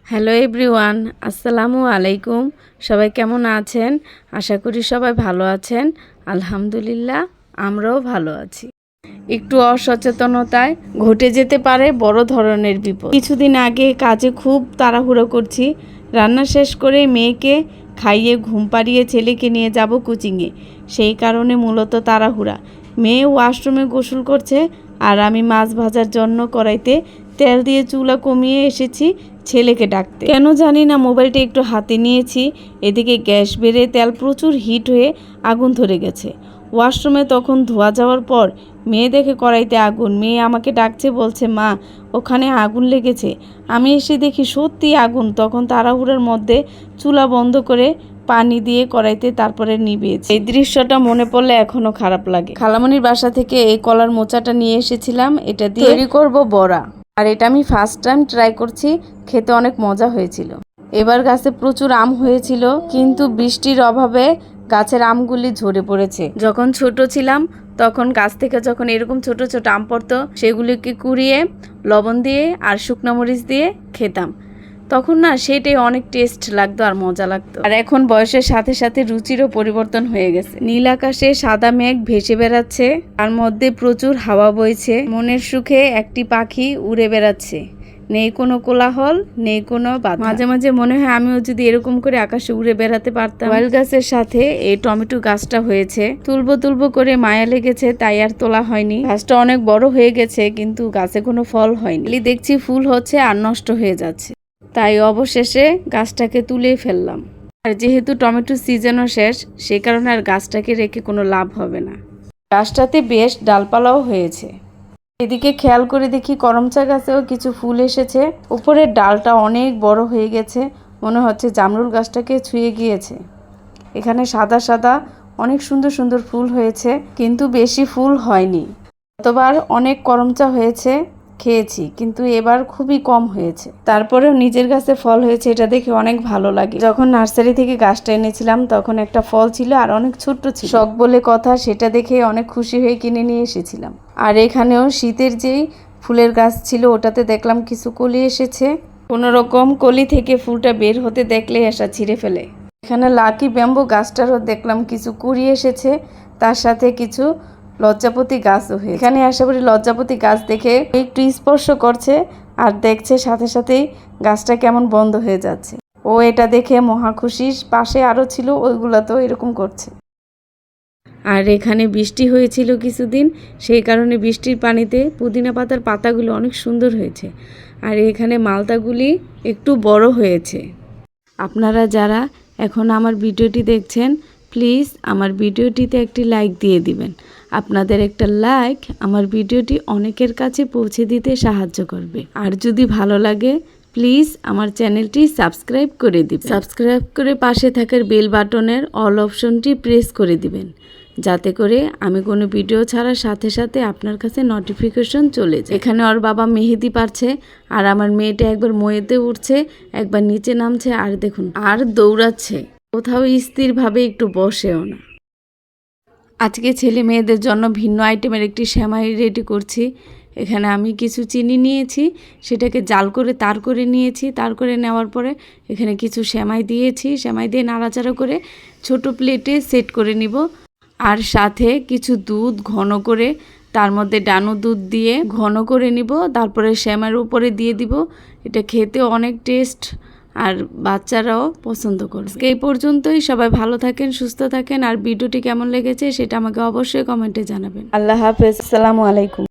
Hello everyone, আসসালামু আলাইকুম। সবাই কেমন আছেন? আশা করি সবাই ভালো আছেন। আলহামদুলিল্লাহ, আমরাও ভালো আছি। একটু অসচেতনতায় ঘটে যেতে পারে বড় ধরনের বিপদ। কিছুদিন আগে কাজে খুব তাড়াহুড়ো করছি। রান্না শেষ করে মেয়েকে খাইয়ে ঘুম পাড়িয়ে ছেলেকে নিয়ে যাব কোচিংয়ে। সেই কারণে মূলত তাড়াহুড়া। মেয়ে ওয়াশরুমে গোসল করছে আর আমি মাছ ভাজার জন্য কড়াইতে তেল দিয়ে চুলা কমিয়ে এসেছি ছেলেকে ডাকতে। কেন জানি না মোবাইলটা একটু হাতে নিয়েছি, এদিকে গ্যাস বেড়ে তেল প্রচুর হিট হয়ে আগুন ধরে গেছে। ওয়াশরুমে তখন ধোয়া যাওয়ার পর মেয়ে দেখে কড়াইতে আগুন। মেয়ে আমাকে ডাকছে, বলছে মা ওখানে আগুন লেগেছে। আমি এসে দেখি সত্যি আগুন। তখন তাড়াহুড়োর মধ্যে চুলা বন্ধ করে পানি দিয়ে কড়াইতে তারপরে নিভিয়েছি। এই দৃশ্যটা মনে পড়লে এখনো খারাপ লাগে। খালামণির বাসা থেকে এই কলার মোচাটা নিয়ে এসেছিলাম, এটা দিয়ে তৈরি করব বড়া। আর এটা আমি ফার্স্ট টাইম ট্রাই করছি, খেতে অনেক মজা হয়েছিল। এবার গাছে প্রচুর আম হয়েছিল, কিন্তু বৃষ্টির অভাবে গাছের আমগুলি ঝরে পড়েছে। যখন ছোট ছিলাম তখন গাছ থেকে যখন এরকম ছোট ছোট আম পড়তো, সেগুলিকে কুড়িয়ে লবণ দিয়ে আর শুকনো মরিচ দিয়ে খেতাম। তখন না সেটাই অনেক টেস্ট লাগতো আর মজা লাগতো। আর এখন বয়সের সাথে সাথে রুচিরও পরিবর্তন হয়ে গেছে। নীল আকাশে সাদা মেঘ ভেসে বেড়াচ্ছে, তার মধ্যে প্রচুর হাওয়া বইছে। মনের সুখে একটি পাখি উড়ে বেড়াচ্ছে। নেই কোনো কোলাহল, নেই কোনো বাধা। মাঝে মাঝে মনে হয় আমিও যদি এরকম করে আকাশে উড়ে বেড়াতে পারতাম। ওয়াইল গাছের সাথে এই টমেটো গাছটা হয়েছে, তুলবো করে মায়া লেগেছে, তাই আর তোলা হয়নি। গাছটা অনেক বড় হয়ে গেছে, কিন্তু গাছে কোনো ফল হয়নি। দেখছি ফুল হচ্ছে আর নষ্ট হয়ে যাচ্ছে, তাই অবশেষে গাছটাকে তুলে ফেললাম। আর যেহেতু টমেটো সিজনও শেষ, সে কারণে আর গাছটাকে রেখে কোনো লাভ হবে না। গাছটাতে বেশ ডালপালাও হয়েছে। এদিকে খেয়াল করে দেখি করমচা গাছেও কিছু ফুল এসেছে। উপরের ডালটা অনেক বড় হয়ে গেছে, মনে হচ্ছে জামরুল গাছটাকে ছুঁয়ে গিয়েছে। এখানে সাদা সাদা অনেক সুন্দর সুন্দর ফুল হয়েছে, কিন্তু বেশি ফুল হয়নি। গতবার অনেক করমচা হয়েছে, খেয়েছি, কিন্তু এবার খুবই কম হয়েছে। তারপরেও নিজের গাছে ফল হয়েছে, এটা দেখে অনেক ভালো লাগে। যখন নার্সারি থেকে গাছটা এনেছিলাম তখন একটা ফল ছিল আর অনেক ছোট্ট ছিল। শখ বলে কথা, সেটা দেখে অনেক খুশি হয়ে কিনে নিয়ে এসেছিলাম। আর এখানেও শীতের যেই ফুলের গাছ ছিল ওটাতে দেখলাম কিছু কলি এসেছে। কোনো রকম কলি থেকে ফুলটা বের হতে দেখলে আশা ছিঁড়ে ফেলে। এখানে লাকি ব্যাম্বু গাছটারও দেখলাম কিছু কুড়ি এসেছে, তার সাথে কিছু লজ্জাপতি গাছও হয়েছে। এখানে আশা করি লজ্জাপতি গাছ দেখে একটু স্পর্শ করছে আর দেখছে, সাথে সাথেই গাছটা কেমন বন্ধ হয়ে যাচ্ছে। ও এটা দেখে মহা খুশি। পাশে আরও ছিল, ওইগুলো তো এরকম করছে। আর এখানে বৃষ্টি হয়েছিল কিছুদিন, সেই কারণে বৃষ্টির পানিতে পুদিনা পাতার পাতাগুলো অনেক সুন্দর হয়েছে। আর এখানে মালতাগুলি একটু বড় হয়েছে। আপনারা যারা এখন আমার ভিডিওটি দেখছেন, প্লিজ আমার ভিডিওটিতে একটি লাইক দিয়ে দিবেন। আপনাদের একটা লাইক আমার ভিডিওটি অনেকের কাছে পৌঁছে দিতে সাহায্য করবে। আর যদি ভালো লাগে প্লিজ আমার চ্যানেলটি সাবস্ক্রাইব করে দিবেন। সাবস্ক্রাইব করে পাশে থাকার বেল বাটনের অল অপশনটি প্রেস করে দিবেন, যাতে করে আমি কোনো ভিডিও ছাড়ার সাথে সাথে আপনার কাছে নোটিফিকেশন চলে যায়। এখানে ওর বাবা মেহেদি পারছে, আর আমার মেয়েটা একবার ময়েতে উঠছে, একবার নিচে নামছে, আর দেখুন আর দৌড়াচ্ছে, কোথাও স্থিরভাবে একটু বসেও না। আজকে ছেলে মেয়েদের জন্য ভিন্ন আইটেমের একটি সেমাই রেডি করছি। এখানে আমি কিছু চিনি নিয়েছি, সেটাকে জাল করে তার করে নিয়েছি। তার করে নেওয়ার পরে এখানে কিছু সেমাই দিয়েছি, সেমাই দিয়ে নাড়াচাড়া করে ছোট প্লেটে সেট করে নিব। আর সাথে কিছু দুধ ঘন করে, তার মধ্যে ডানো দুধ দিয়ে ঘন করে নিব, তারপরে সেমাইয়ের উপরে দিয়ে দিব। এটা খেতে অনেক টেস্ট, আর বাচ্চারাও পছন্দ করবে। এই পর্যন্তই। সবাই ভালো থাকেন, সুস্থ থাকেন। আর ভিডিওটি কেমন লেগেছে সেটা আমাকে অবশ্যই কমেন্টে জানাবেন। আল্লাহ হাফেজ, আসসালামু আলাইকুম।